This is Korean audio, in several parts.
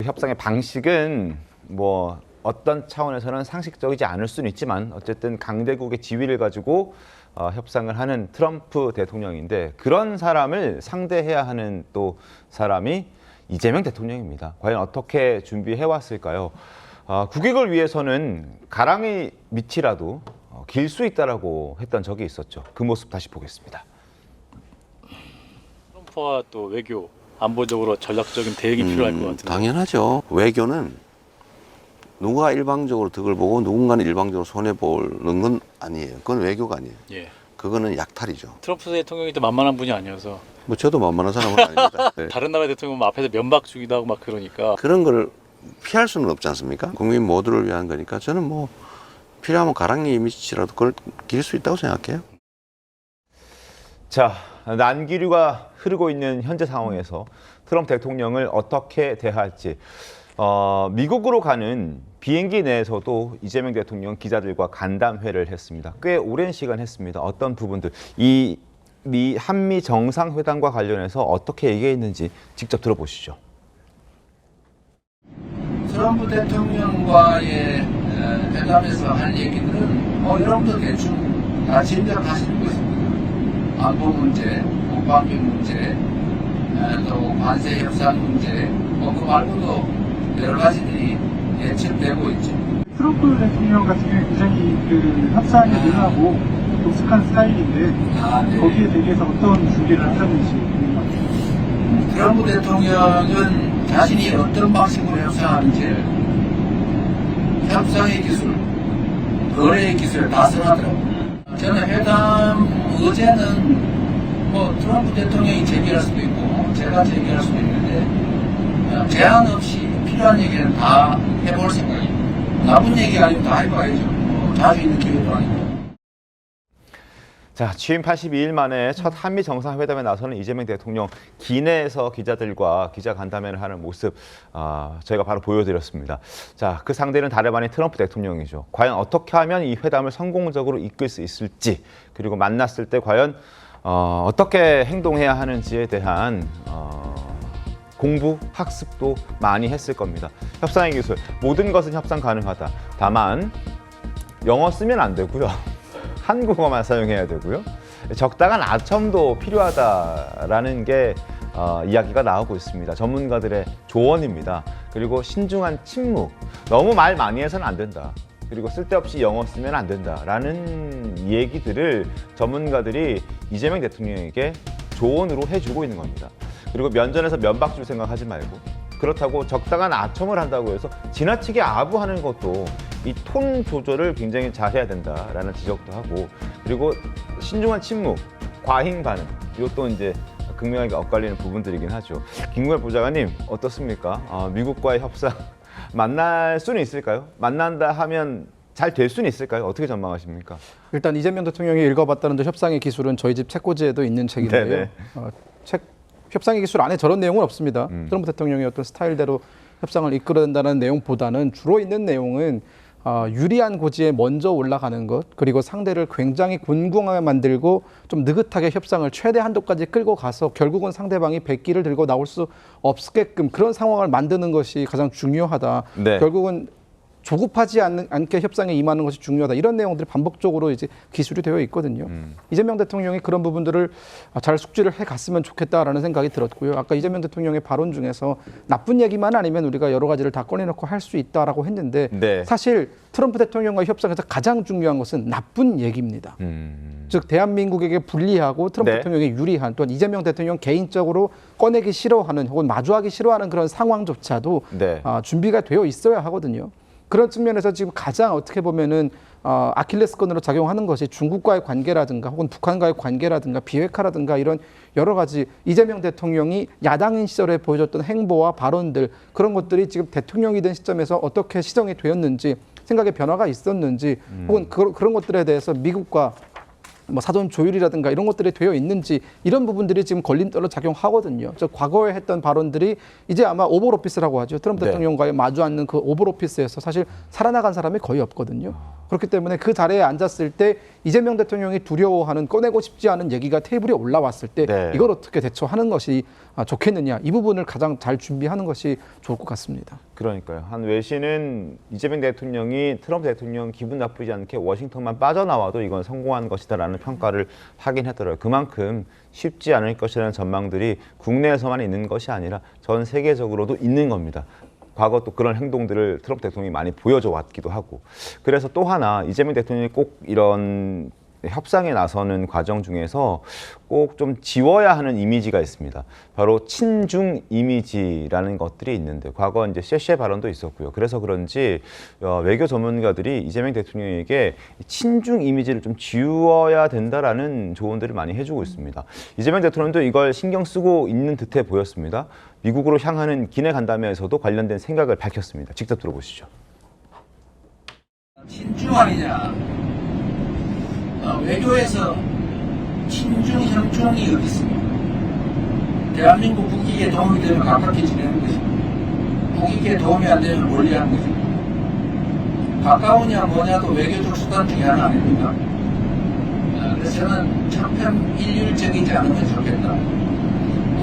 협상의 방식은 뭐 어떤 차원에서는 상식적이지 않을 수는 있지만 어쨌든 강대국의 지위를 가지고 협상을 하는 트럼프 대통령인데 그런 사람을 상대해야 하는 또 사람이 이재명 대통령입니다. 과연 어떻게 준비해 왔을까요? 국익을 위해서는 가랑이 밑이라도 길 수 있다라고 했던 적이 있었죠. 그 모습 다시 보겠습니다. 트럼프와 또 외교, 안보적으로 전략적인 대응이 필요할 것 같은데. 당연하죠. 외교는 누가 일방적으로 덕을 보고 누군가는 일방적으로 손해보는 건 아니에요. 그건 외교가 아니에요. 예. 그거는 약탈이죠. 트럼프 대통령이 또 만만한 분이 아니어서 뭐 저도 만만한 사람은 아닙니다. 네. 다른 나라 대통령 앞에서 면박 주기도 하고 막 그러니까 그런 걸 피할 수는 없지 않습니까? 국민 모두를 위한 거니까 저는 뭐 필요하면 가랑이 밑이라도 그걸 길 수 있다고 생각해요. 자, 난기류가 흐르고 있는 현재 상황에서 트럼프 대통령을 어떻게 대할지 미국으로 가는 비행기 내에서도 이재명 대통령 기자들과 간담회를 했습니다. 꽤 오랜 시간 했습니다. 어떤 부분들, 이 한미 정상회담과 관련해서 어떻게 얘기했는지 직접 들어보시죠. 트럼프 대통령과의 회담에서 할 얘기들은 여러분도 대충 다 짐작하시는 것입니다. 안보 문제, 국방비 문제, 또 관세 협상 문제, 그 말고도 여러 가지들이 예측되고 있죠. 트럼프 대통령 같은 경우에 굉장히 그 협상에 능하고 독특한 스타일인데 네. 거기에 대해서 어떤 준비를 하셨는지 궁금합니다. 트럼프 대통령은 자신이 어떤 방식으로 협상하는지 협상의 기술, 거래의 기술을 다 선하더라고요. 저는 회담 의제는 트럼프 대통령이 제기할 수도 있고 제가 제기할 수도 있는데 제한 없이 필요한 얘기는 다 해볼 생각입니다. 나쁜 얘기 아니고 다 해봐야죠. 자주 있는 기회도 아니고. 자, 취임 82일 만에 첫 한미 정상회담에 나서는 이재명 대통령 기내에서 기자들과 기자 간담회를 하는 모습 저희가 바로 보여드렸습니다. 자, 그 상대는 다름 아닌 트럼프 대통령이죠. 과연 어떻게 하면 이 회담을 성공적으로 이끌 수 있을지 그리고 만났을 때 과연 어떻게 행동해야 하는지에 대한 공부, 학습도 많이 했을 겁니다. 협상의 기술, 모든 것은 협상 가능하다. 다만 영어 쓰면 안 되고요. 한국어만 사용해야 되고요. 적당한 아첨도 필요하다라는 게 이야기가 나오고 있습니다. 전문가들의 조언입니다. 그리고 신중한 침묵, 너무 말 많이 해서는 안 된다. 그리고 쓸데없이 영어 쓰면 안 된다라는 얘기들을 전문가들이 이재명 대통령에게 조언으로 해주고 있는 겁니다. 그리고 면전에서 면박 줄 생각하지 말고 그렇다고 적당한 아첨을 한다고 해서 지나치게 아부하는 것도 이 톤 조절을 굉장히 잘해야 된다라는 지적도 하고 그리고 신중한 침묵, 과잉 반응 이것도 이제 극명하게 엇갈리는 부분들이긴 하죠. 김구열 보좌관님 어떻습니까? 미국과의 협상 만날 수는 있을까요? 만난다 하면 잘 될 수는 있을까요? 어떻게 전망하십니까? 일단 이재명 대통령이 읽어봤다는 협상의 기술은 저희 집 책꽂이에도 있는 책인데요. 협상의 기술 안에 저런 내용은 없습니다. 트럼프 대통령의 어떤 스타일대로 협상을 이끌어낸다는 내용보다는 주로 있는 내용은 유리한 고지에 먼저 올라가는 것 그리고 상대를 굉장히 곤궁하게 만들고 좀 느긋하게 협상을 최대 한도까지 끌고 가서 결국은 상대방이 백기를 들고 나올 수 없게끔 그런 상황을 만드는 것이 가장 중요하다. 네. 결국은 조급하지 않게 협상에 임하는 것이 중요하다. 이런 내용들이 반복적으로 이제 기술이 되어 있거든요. 이재명 대통령이 그런 부분들을 잘 숙지를 해갔으면 좋겠다라는 생각이 들었고요. 아까 이재명 대통령의 발언 중에서 나쁜 얘기만 아니면 우리가 여러 가지를 다 꺼내놓고 할 수 있다라고 했는데 네. 사실 트럼프 대통령과의 협상에서 가장 중요한 것은 나쁜 얘기입니다. 즉 대한민국에게 불리하고 트럼프 네. 대통령에 유리한 또한 이재명 대통령 개인적으로 꺼내기 싫어하는 혹은 마주하기 싫어하는 그런 상황조차도 네. 준비가 되어 있어야 하거든요. 그런 측면에서 지금 가장 어떻게 보면은 아킬레스건으로 작용하는 것이 중국과의 관계라든가 혹은 북한과의 관계라든가 비핵화라든가 이런 여러 가지 이재명 대통령이 야당인 시절에 보여줬던 행보와 발언들 그런 것들이 지금 대통령이 된 시점에서 어떻게 시정이 되었는지 생각의 변화가 있었는지 혹은 그런 것들에 대해서 미국과 사전 조율이라든가 이런 것들이 되어 있는지 이런 부분들이 지금 걸림돌로 작용하거든요. 과거에 했던 발언들이 이제 아마 오벌오피스라고 하죠. 트럼프 네. 대통령과의 마주 앉는 그 오벌오피스에서 사실 살아나간 사람이 거의 없거든요. 그렇기 때문에 그 자리에 앉았을 때 이재명 대통령이 두려워하는 꺼내고 싶지 않은 얘기가 테이블에 올라왔을 때 네. 이걸 어떻게 대처하는 것이 좋겠느냐 이 부분을 가장 잘 준비하는 것이 좋을 것 같습니다. 그러니까요. 한 외신은 이재명 대통령이 트럼프 대통령 기분 나쁘지 않게 워싱턴만 빠져나와도 이건 성공한 것이다라는 평가를 하긴 하더라고요. 그만큼 쉽지 않을 것이라는 전망들이 국내에서만 있는 것이 아니라 전 세계적으로도 있는 겁니다. 과거 또 그런 행동들을 트럼프 대통령이 많이 보여줘 왔기도 하고. 그래서 또 하나 이재명 대통령이 꼭 이런 협상에 나서는 과정 중에서 꼭 좀 지워야 하는 이미지가 있습니다. 바로 친중 이미지라는 것들이 있는데 과거 이제 셰셰 발언도 있었고요. 그래서 그런지 외교 전문가들이 이재명 대통령에게 친중 이미지를 좀 지워야 된다라는 조언들을 많이 해주고 있습니다. 이재명 대통령도 이걸 신경 쓰고 있는 듯해 보였습니다. 미국으로 향하는 기내 간담회에서도 관련된 생각을 밝혔습니다. 직접 들어보시죠. 친중 아니냐. 외교에서 친중, 형중이 어디 있습니까? 대한민국 국익에 도움이 되면 가깝게 지내는 것이고 국익에 도움이 안 되면 멀리하는 것이고 가까우냐 뭐냐도 외교적 수단 중에 하나 아닙니까? 그래서 저는 천편일률적이지 않으면 좋겠다.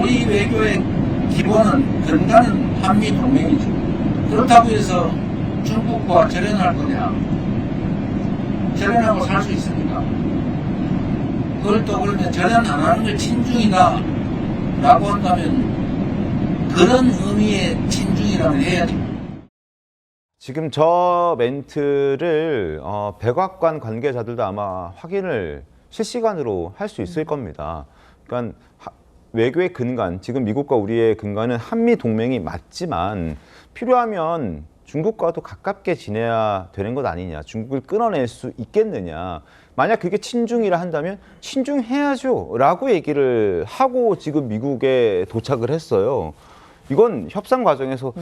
우리 외교의 기본은 근간은 한미 동맹이죠. 그렇다고 해서 중국과 절연할 거냐? 절연하고 살 수 있습니까? 그걸 또 그러면 절연 안 하는 걸 친중이다 라고 한다면 그런 의미의 친중이라면 해야죠. 지금 저 멘트를 백악관 관계자들도 아마 확인을 실시간으로 할 수 있을 겁니다. 그러니까 외교의 근간, 지금 미국과 우리의 근간은 한미 동맹이 맞지만 필요하면 중국과도 가깝게 지내야 되는 것 아니냐, 중국을 끊어낼 수 있겠느냐, 만약 그게 친중이라 한다면 친중해야죠 라고 얘기를 하고 지금 미국에 도착을 했어요. 이건 협상 과정에서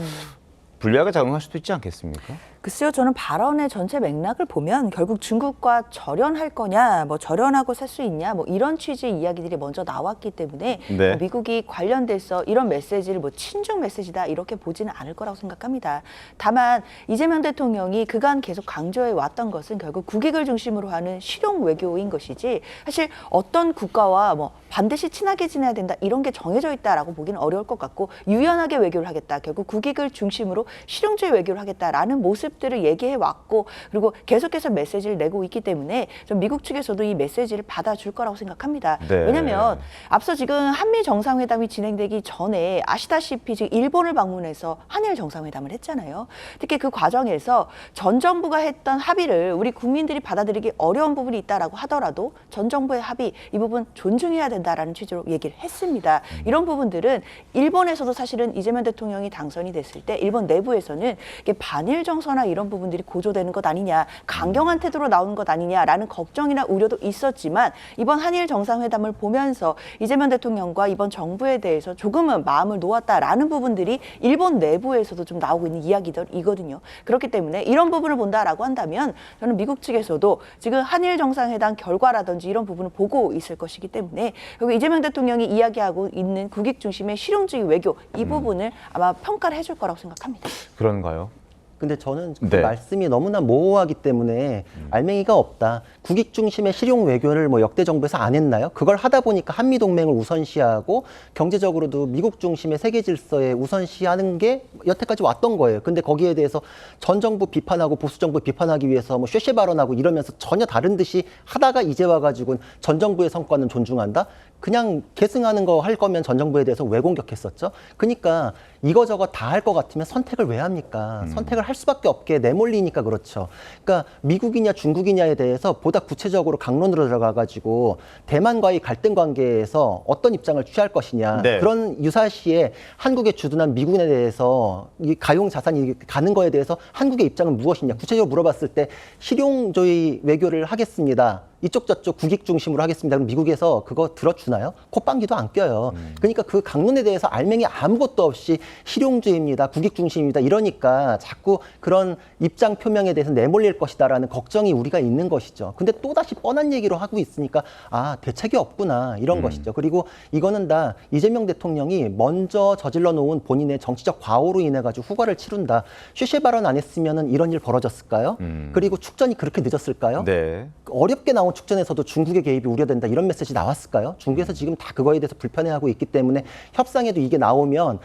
불리하게 작용할 수도 있지 않겠습니까? 글쎄요, 저는 발언의 전체 맥락을 보면 결국 중국과 절연할 거냐, 뭐 절연하고 살 수 있냐, 뭐 이런 취지의 이야기들이 먼저 나왔기 때문에 네. 미국이 관련돼서 이런 메시지를 뭐 친중 메시지다 이렇게 보지는 않을 거라고 생각합니다. 다만 이재명 대통령이 그간 계속 강조해 왔던 것은 결국 국익을 중심으로 하는 실용 외교인 것이지 사실 어떤 국가와 뭐 반드시 친하게 지내야 된다 이런 게 정해져 있다라고 보기는 어려울 것 같고 유연하게 외교를 하겠다, 결국 국익을 중심으로 실용주의 외교를 하겠다라는 모습들을 얘기해 왔고 그리고 계속해서 메시지를 내고 있기 때문에 좀 미국 측에서도 이 메시지를 받아줄 거라고 생각합니다. 네. 왜냐하면 앞서 지금 한미 정상회담이 진행되기 전에 아시다시피 지금 일본을 방문해서 한일 정상회담을 했잖아요. 특히 그 과정에서 전 정부가 했던 합의를 우리 국민들이 받아들이기 어려운 부분이 있다라고 하더라도 전 정부의 합의 이 부분 존중해야 된다라는 취지로 얘기를 했습니다. 이런 부분들은 일본에서도 사실은 이재명 대통령이 당선이 됐을 때 일본 내부에서는 이게 반일 정서나 이런 부분들이 고조되는 것 아니냐, 강경한 태도로 나오는 것 아니냐라는 걱정이나 우려도 있었지만 이번 한일 정상회담을 보면서 이재명 대통령과 이번 정부에 대해서 조금은 마음을 놓았다라는 부분들이 일본 내부에서도 좀 나오고 있는 이야기들이거든요. 그렇기 때문에 이런 부분을 본다라고 한다면 저는 미국 측에서도 지금 한일 정상회담 결과라든지 이런 부분을 보고 있을 것이기 때문에 여기 이재명 대통령이 이야기하고 있는 국익 중심의 실용주의 외교 이 부분을 아마 평가를 해줄 거라고 생각합니다. 그런가요? 근데 저는 그 네. 말씀이 너무나 모호하기 때문에 알맹이가 없다. 국익 중심의 실용 외교를 뭐 역대 정부에서 안 했나요? 그걸 하다 보니까 한미 동맹을 우선시하고 경제적으로도 미국 중심의 세계 질서에 우선시하는 게 여태까지 왔던 거예요. 근데 거기에 대해서 전 정부 비판하고 보수 정부 비판하기 위해서 뭐 쉐쉐 발언하고 이러면서 전혀 다른 듯이 하다가 이제 와가지고 전 정부의 성과는 존중한다. 그냥 계승하는 거 할 거면 전 정부에 대해서 왜 공격했었죠? 그러니까 이거저거 다 할 것 같으면 선택을 왜 합니까? 선택을 할 수밖에 없게 내몰리니까 그렇죠. 그러니까 미국이냐 중국이냐에 대해서 보다 구체적으로 강론으로 들어가가지고 대만과의 갈등 관계에서 어떤 입장을 취할 것이냐. 네. 그런 유사시에 한국에 주둔한 미군에 대해서 이 가용 자산이 가는 거에 대해서 한국의 입장은 무엇이냐. 구체적으로 물어봤을 때 실용주의 외교를 하겠습니다. 이쪽 저쪽 국익 중심으로 하겠습니다. 그럼 미국에서 그거 들어주나요? 콧방귀도 안 껴요. 그러니까 그 강론에 대해서 알맹이 아무것도 없이 실용주의입니다. 국익 중심입니다. 이러니까 자꾸 그런 입장 표명에 대해서 내몰릴 것이다라는 걱정이 우리가 있는 것이죠. 근데 또다시 뻔한 얘기로 하고 있으니까 아, 대책이 없구나 이런 것이죠. 그리고 이거는 다 이재명 대통령이 먼저 저질러 놓은 본인의 정치적 과오로 인해 가지고 후과를 치른다. 쉐쉐 발언 안 했으면은 이런 일 벌어졌을까요? 그리고 축전이 그렇게 늦었을까요? 네. 어렵게 나온 축전에서도 중국의 개입이 우려된다 이런 메시지 나왔을까요? 중국에서 지금 다 그거에 대해서 불편해하고 있기 때문에 협상에도 이게 나오면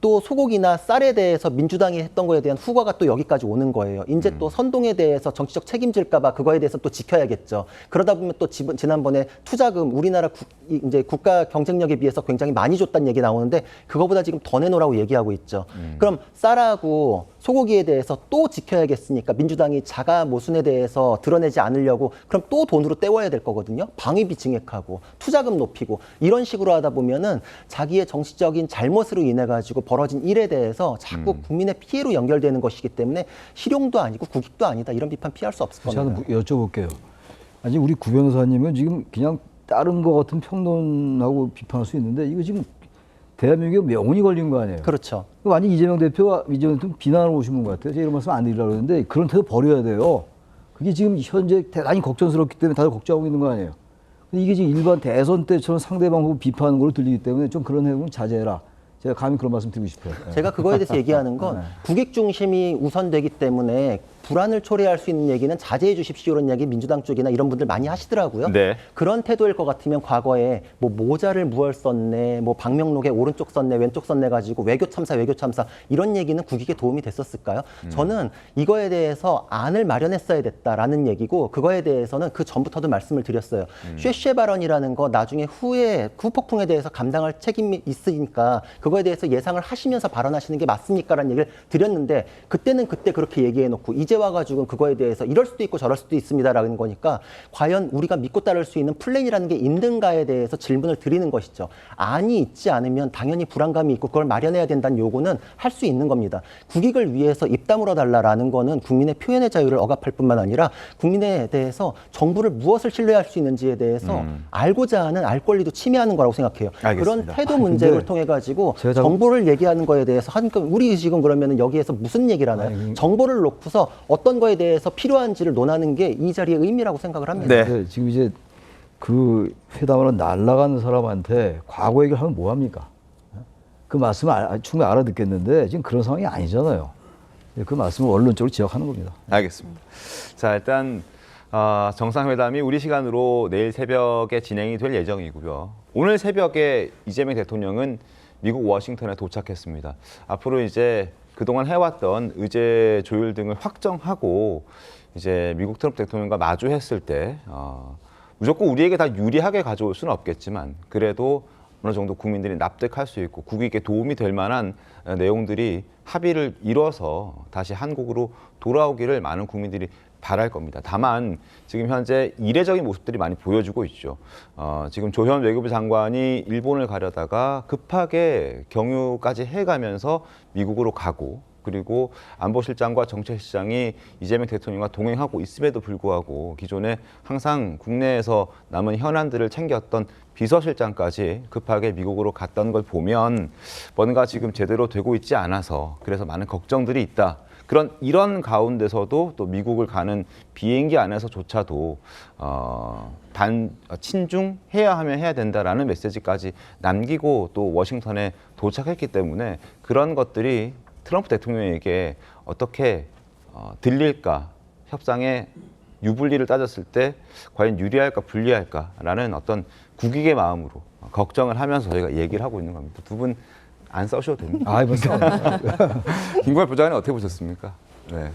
또 소고기나 쌀에 대해서 민주당이 했던 거에 대한 후과가 또 여기까지 오는 거예요. 이제 또 선동에 대해서 정치적 책임질까 봐 그거에 대해서 또 지켜야겠죠. 그러다 보면 또 지난번에 투자금 우리나라 이제 국가 경쟁력에 비해서 굉장히 많이 줬다는 얘기 나오는데 그거보다 지금 더 내놓으라고 얘기하고 있죠. 그럼 쌀하고 소고기에 대해서 또 지켜야겠으니까 민주당이 자가 모순에 대해서 드러내지 않으려고 그럼 또 돈으로 때워야 될 거거든요. 방위비 증액하고 투자금 높이고 이런 식으로 하다 보면은 자기의 정치적인 잘못으로 인해 가지고 벌어진 일에 대해서 자꾸 국민의 피해로 연결되는 것이기 때문에 실용도 아니고 국익도 아니다 이런 비판 피할 수 없을 겁니다. 제가 여쭤볼게요. 아니 우리 구 변호사님은 지금 그냥 다른 거 같은 평론하고 비판할 수 있는데 이거 지금 대한민국에 명운이 걸린 거 아니에요? 그렇죠. 완전 이재명 대표가 비난을 오신 분 같아요. 제가 이런 말씀 안 드리려고 그러는데 그런 태도 버려야 돼요. 그게 지금 현재 대단히 걱정스럽기 때문에 다들 걱정하고 있는 거 아니에요. 근데 이게 지금 일반 대선 때처럼 상대방 보고 비판하는 걸로 들리기 때문에 좀 그런 행동은 자제해라. 제가 감히 그런 말씀 드리고 싶어요. 제가 그거에 대해서 얘기하는 건 국익 중심이 우선되기 때문에 불안을 초래할 수 있는 얘기는 자제해 주십시오 이런 얘기 민주당 쪽이나 이런 분들 많이 하시더라고요. 네. 그런 태도일 것 같으면 과거에 뭐 모자를 무얼 썼네, 뭐 방명록에 오른쪽 썼네, 왼쪽 썼네 가지고 외교 참사 이런 얘기는 국익에 도움이 됐었을까요? 저는 이거에 대해서 안을 마련했어야 됐다라는 얘기고 그거에 대해서는 그 전부터도 말씀을 드렸어요. 쉐쉐 발언이라는 거 나중에 후에 후폭풍에 대해서 감당할 책임이 있으니까 그거에 대해서 예상을 하시면서 발언하시는 게 맞습니까라는 얘기를 드렸는데 그때는 그때 그렇게 얘기해놓고 이제 와가지고 그거에 대해서 이럴 수도 있고 저럴 수도 있습니다라는 거니까 과연 우리가 믿고 따를 수 있는 플랜이라는 게 있는가에 대해서 질문을 드리는 것이죠. 안이 있지 않으면 당연히 불안감이 있고 그걸 마련해야 된다는 요구는 할 수 있는 겁니다. 국익을 위해서 입 다물어 달라라는 거는 국민의 표현의 자유를 억압할 뿐만 아니라 국민에 대해서 정부를 무엇을 신뢰할 수 있는지에 대해서 알고자 하는 알 권리도 침해하는 거라고 생각해요. 알겠습니다. 그런 태도 문제를 통해 가지고 정보를 얘기하는 거에 대해서 하니까 우리 지금 그러면 여기에서 무슨 얘기를 하나요? 정보를 놓고서 어떤 거에 대해서 필요한지를 논하는 게 이 자리의 의미라고 생각을 합니다. 네. 지금 이제 그 회담으로 날아가는 사람한테 과거 얘기를 하면 뭐 합니까? 그 말씀을 충분히 알아듣겠는데 지금 그런 상황이 아니잖아요. 그 말씀을 원론적으로 지적하는 겁니다. 알겠습니다. 자, 일단 정상회담이 우리 시간으로 내일 새벽에 진행이 될 예정이고요. 오늘 새벽에 이재명 대통령은 미국 워싱턴에 도착했습니다. 앞으로 이제 그동안 해왔던 의제 조율 등을 확정하고 이제 미국 트럼프 대통령과 마주했을 때 무조건 우리에게 다 유리하게 가져올 수는 없겠지만 그래도 어느 정도 국민들이 납득할 수 있고 국익에 도움이 될 만한 내용들이 합의를 이뤄서 다시 한국으로 돌아오기를 많은 국민들이 바랄 겁니다. 다만 지금 현재 이례적인 모습들이 많이 보여주고 있죠. 지금 조현 외교부 장관이 일본을 가려다가 급하게 경유까지 해가면서 미국으로 가고 그리고 안보실장과 정책실장이 이재명 대통령과 동행하고 있음에도 불구하고 기존에 항상 국내에서 남은 현안들을 챙겼던 비서실장까지 급하게 미국으로 갔던 걸 보면 뭔가 지금 제대로 되고 있지 않아서 그래서 많은 걱정들이 있다. 이런 가운데서도 또 미국을 가는 비행기 안에서조차도 친중해야 하면 해야 된다라는 메시지까지 남기고 또 워싱턴에 도착했기 때문에 그런 것들이 트럼프 대통령에게 어떻게 들릴까, 협상의 유불리를 따졌을 때 과연 유리할까 불리할까라는 어떤 국익의 마음으로 걱정을 하면서 저희가 얘기를 하고 있는 겁니다. 두 분 안 싸우셔도 됩니다. 김구할 부장님 어떻게 보셨습니까? 네.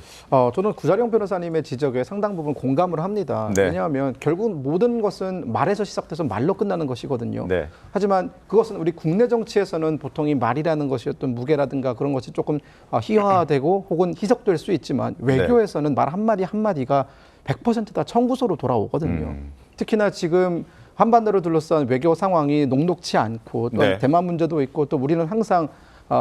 저는 구자룡 변호사님의 지적에 상당 부분 공감을 합니다. 네. 왜냐하면 결국 모든 것은 말에서 시작돼서 말로 끝나는 것이거든요. 네. 하지만 그것은 우리 국내 정치에서는 보통 이 말이라는 것이 어떤 무게라든가 그런 것이 조금 희화되고 혹은 희석될 수 있지만 외교에서는 말 한마디 한마디가 100% 다 청구서로 돌아오거든요. 특히나 지금 한반도를 둘러싼 외교 상황이 녹록치 않고 또 대만 문제도 있고 또 우리는 항상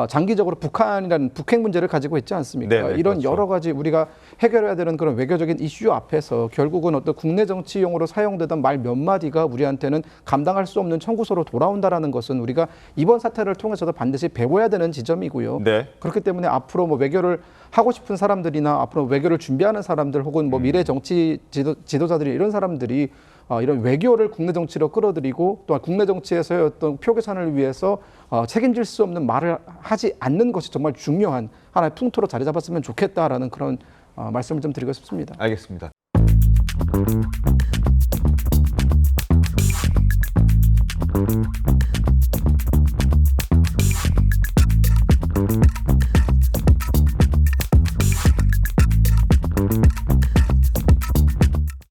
장기적으로 북한이라는 북핵 문제를 가지고 있지 않습니까? 네네, 이런 그렇죠. 여러 가지 우리가 해결해야 되는 그런 외교적인 이슈 앞에서 결국은 어떤 국내 정치용으로 사용되던 말 몇 마디가 우리한테는 감당할 수 없는 청구서로 돌아온다라는 것은 우리가 이번 사태를 통해서도 반드시 배워야 되는 지점이고요. 네. 그렇기 때문에 앞으로 뭐 외교를 하고 싶은 사람들이나 앞으로 외교를 준비하는 사람들 혹은 뭐 미래 정치 지도자들이 이런 사람들이 이런 외교를 국내 정치로 끌어들이고 또한 국내 정치에서의 어떤 표 계산을 위해서 책임질 수 없는 말을 하지 않는 것이 정말 중요한 하나의 풍토로 자리 잡았으면 좋겠다라는 그런 말씀을 좀 드리고 싶습니다. 알겠습니다.